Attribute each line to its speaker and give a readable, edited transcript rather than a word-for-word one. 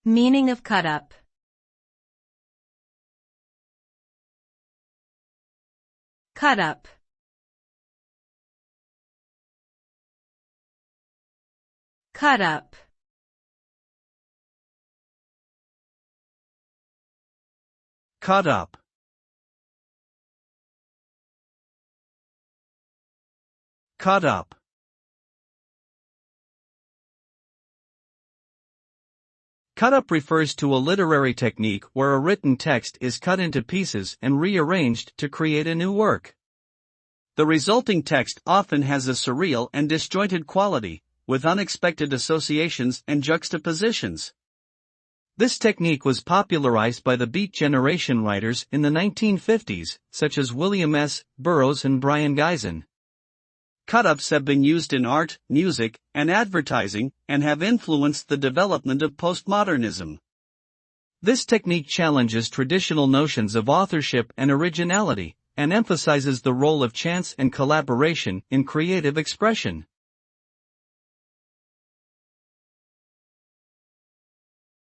Speaker 1: Meaning of cutup. Cutup. Cutup.
Speaker 2: Cutup. Cutup. Cutup refers to a literary technique where a written text is cut into pieces and rearranged to create a new work. The resulting text often has a surreal and disjointed quality, with unexpected associations and juxtapositions. This technique was popularized by the Beat Generation writers in the 1950s, such as William S. Burroughs and Brian Gysin. Cutups have been used in art, music, and advertising, and have influenced the development of postmodernism. This technique challenges traditional notions of authorship and originality, and emphasizes the role of chance and collaboration in creative expression.